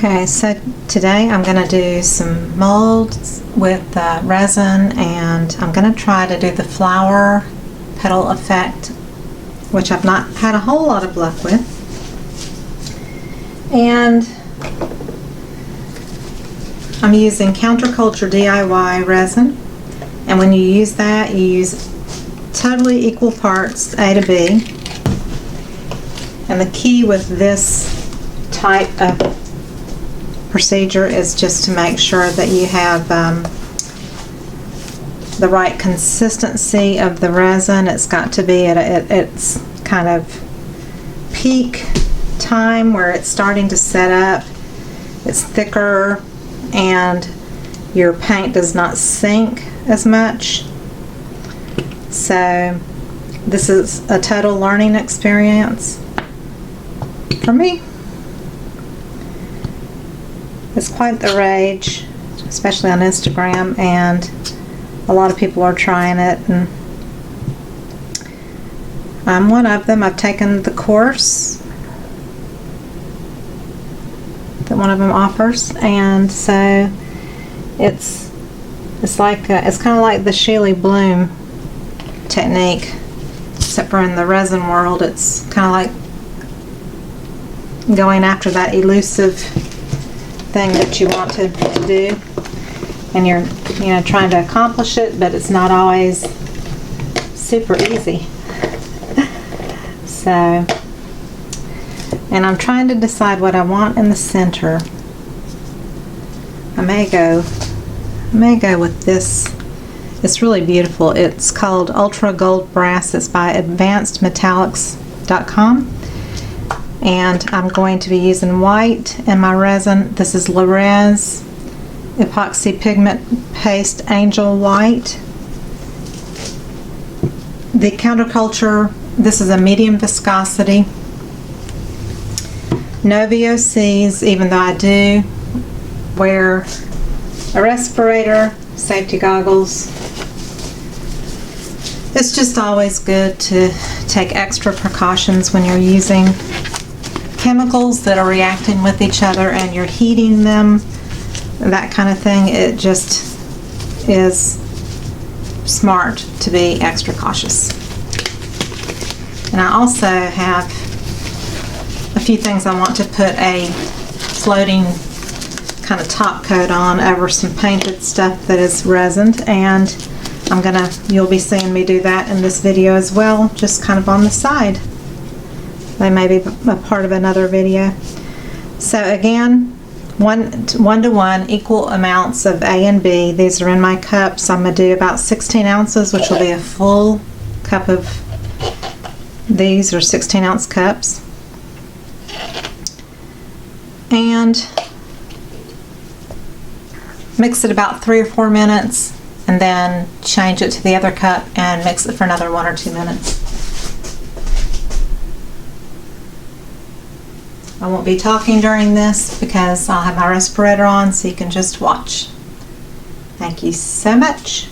Okay, so today I'm going to do some molds with resin, and I'm going to try to do the flower petal effect, which I've not had a whole lot of luck with. And I'm using Counterculture DIY resin, and when you use that, you use totally equal parts A to B. And the key with this type of procedure is just to make sure that you have the right consistency of the resin. It's got to be at its kind of peak time where it's starting to set up. It's thicker and your paint does not sink as much. So this is a total learning experience for me. It's quite the rage, especially on Instagram, and a lot of people are trying it, and I'm one of them. I've taken the course that one of them offers, and so it's like it's kind of like the Sheila Bloom technique, except for in the resin world, it's kind of like going after that elusive thing that you want to do, and you're trying to accomplish it, but it's not always super easy. So, and I'm trying to decide what I want in the center. I may go with this. It's really beautiful. It's called Ultra Gold Brass. It's by advancedmetallics.com. And I'm going to be using white in my resin. This is Resin Epoxy Pigment Paste Angel White. The Counterculture, this is a medium viscosity. No VOCs, even though I do wear a respirator, safety goggles. It's just always good to take extra precautions when you're using chemicals that are reacting with each other and you're heating them, that kind of thing. It just is smart to be extra cautious. And I also have a few things I want to put a floating kind of top coat on over some painted stuff that is resined, and you'll be seeing me do that in this video as well, just kind of on the side. They may be a part of another video. So again, one to one equal amounts of A and B. These are in my cups. I'm going to do about 16 ounces, which will be a full cup of these, or 16-ounce cups. And mix it about 3 or 4 minutes, and then change it to the other cup and mix it for another 1 or 2 minutes. I won't be talking during this because I'll have my respirator on, so you can just watch. Thank you so much.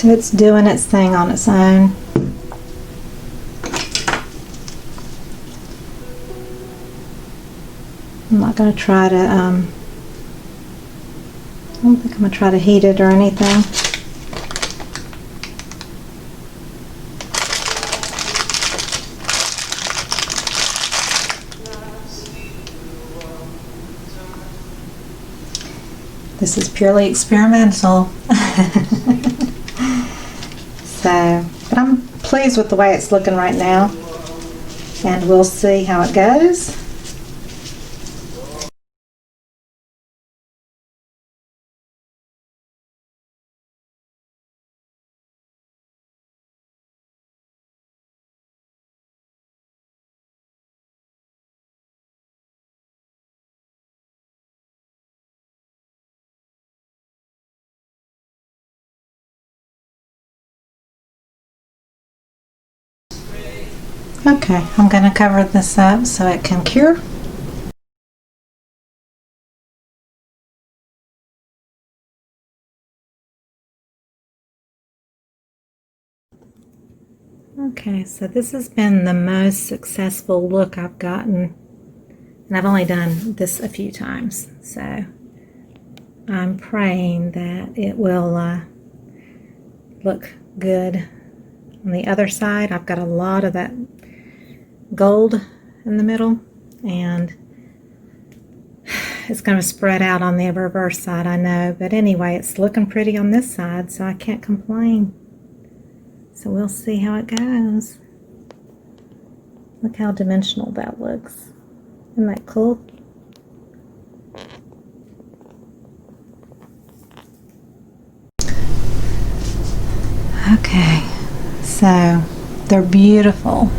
So it's doing its thing on its own. I'm not going to try to, I don't think I'm going to try to heat it or anything. This is purely experimental. But I'm pleased with the way it's looking right now, and we'll see how it goes. Okay, I'm going to cover this up so it can cure. Okay, so this has been the most successful look I've gotten, and I've only done this a few times, so I'm praying that it will look good. On the other side, I've got a lot of that gold in the middle, and it's going to spread out on the reverse side, I know, but anyway, it's looking pretty on this side, so I can't complain. So we'll see how it goes. Look how dimensional that looks. Isn't that cool? Okay, so they're beautiful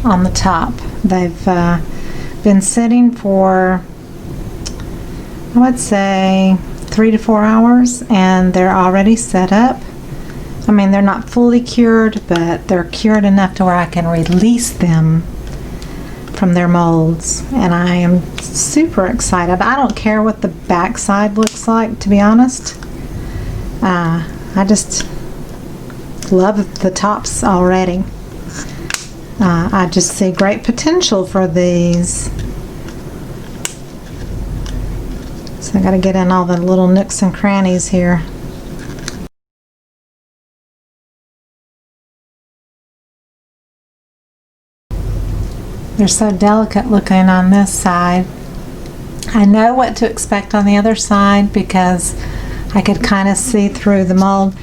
on the top. They've been sitting for, I would say, 3 to 4 hours, and they're already set up. I mean, they're not fully cured, but they're cured enough to where I can release them from their molds, and I am super excited. I don't care what the back side looks like, to be honest. I just love the tops already. I just see great potential for these. So I got to get in all the little nooks and crannies here. They're so delicate looking on this side. I know what to expect on the other side because I could kind of see through the mold.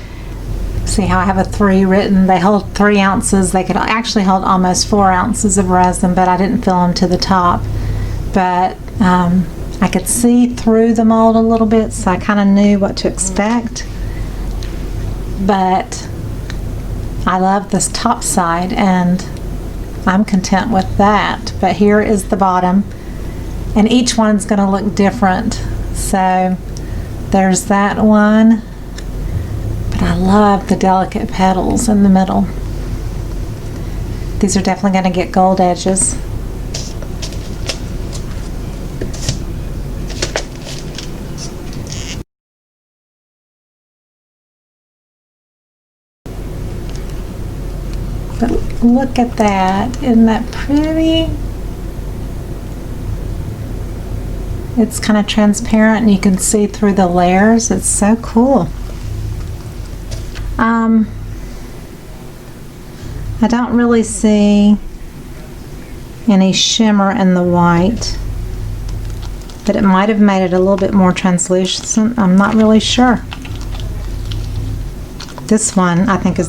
See how I have a 3 written? They hold 3 ounces. They could actually hold almost 4 ounces of resin, but I didn't fill them to the top. But I could see through the mold a little bit, so I kind of knew what to expect. But I love this top side, and I'm content with that. But here is the bottom, and each one's going to look different. So there's that one. But I love the delicate petals in the middle. These are definitely going to get gold edges. But look at that. Isn't that pretty? It's kind of transparent and you can see through the layers. It's so cool. I don't really see any shimmer in the white, but it might have made it a little bit more translucent. I'm not really sure. This one I think is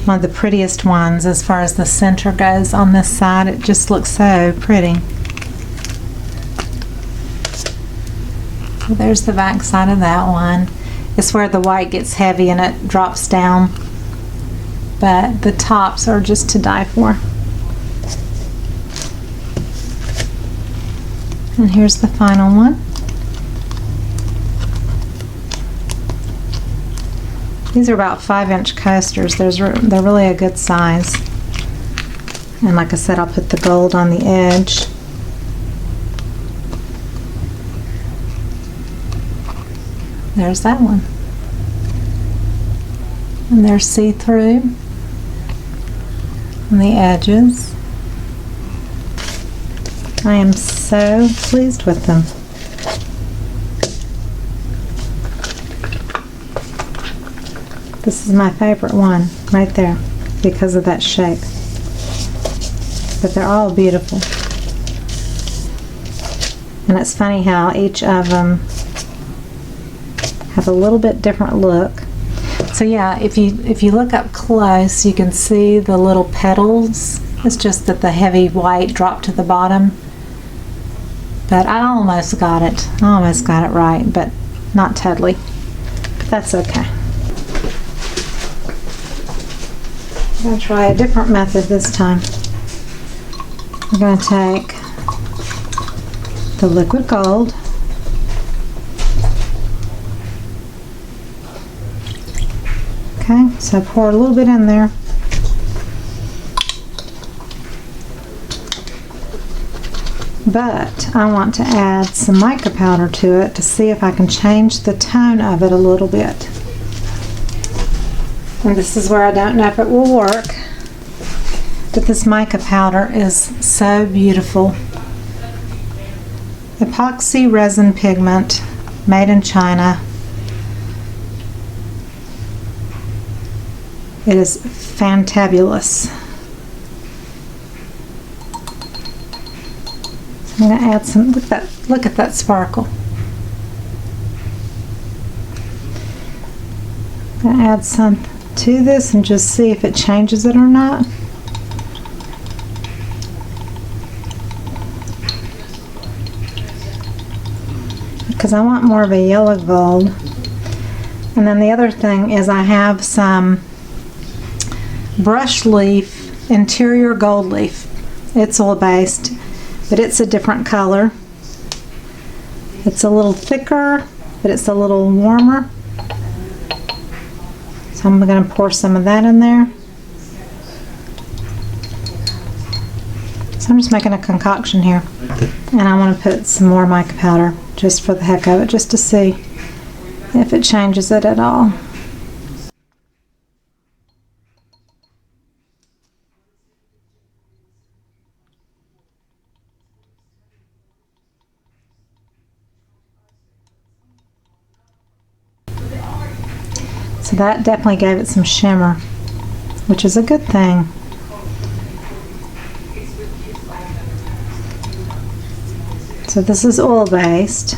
one of the prettiest ones as far as the center goes on this side. It just looks so pretty. So there's the back side of that one. It's where the white gets heavy and it drops down, but the tops are just to die for. And here's the final one. These are about 5-inch coasters. They're really a good size. And like I said, I'll put the gold on the edge. There's that one. and they're see-through on the edges. I am so pleased with them. This is my favorite one right there because of that shape. But they're all beautiful. And it's funny how each of them have a little bit different look. So yeah, if you look up close, you can see the little petals. It's just that the heavy white dropped to the bottom. But I almost got it. I almost got it right, but not totally. But that's okay. I'm going to try a different method this time. I'm going to take the liquid gold, okay, so pour a little bit in there. But I want to add some mica powder to it to see if I can change the tone of it a little bit. And this is where I don't know if it will work, but this mica powder is so beautiful. Epoxy resin pigment, made in China. It is fantabulous. So I'm going to add some, look at that sparkle. I'm going to add some to this and just see if it changes it or not. Because I want more of a yellow gold. And then the other thing is I have some brush leaf, interior gold leaf. It's oil based, but it's a different color. It's a little thicker, but it's a little warmer. So I'm going to pour some of that in there. So I'm just making a concoction here. And I want to put some more mica powder just for the heck of it, just to see if it changes it at all. So that definitely gave it some shimmer, which is a good thing. So this is oil based.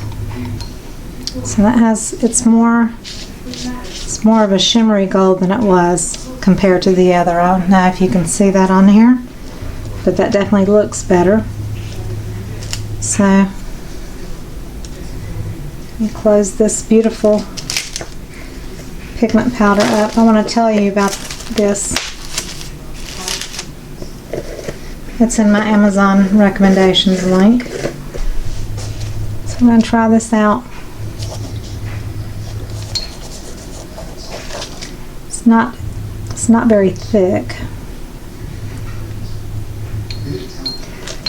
So that has, it's more of a shimmery gold than it was compared to the other. I don't know if you can see that on here, but that definitely looks better. So let me close this beautiful pigment powder up. I want to tell you about this. It's in my Amazon recommendations link. So I'm going to try this out. It's not very thick.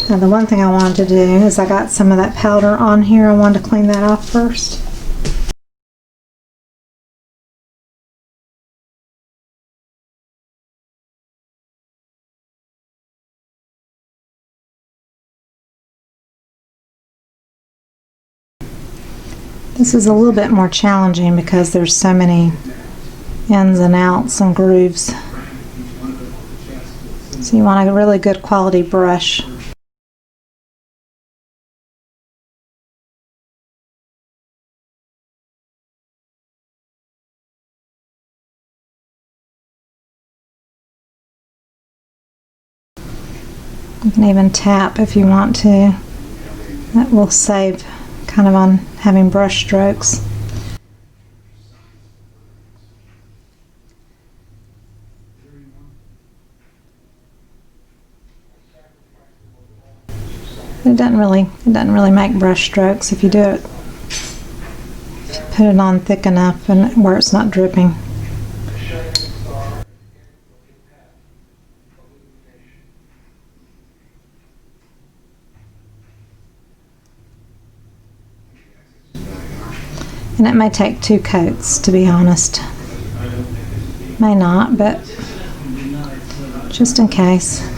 Now the one thing I wanted to do is I got some of that powder on here. I wanted to clean that off first. This is a little bit more challenging because there's so many ins and outs and grooves. So you want a really good quality brush. You can even tap if you want to. That will save kind of on having brush strokes. It doesn't really make brush strokes if you do it. If you put it on thick enough and where it's not dripping. And it may take 2 coats, to be honest. May not, but just in case.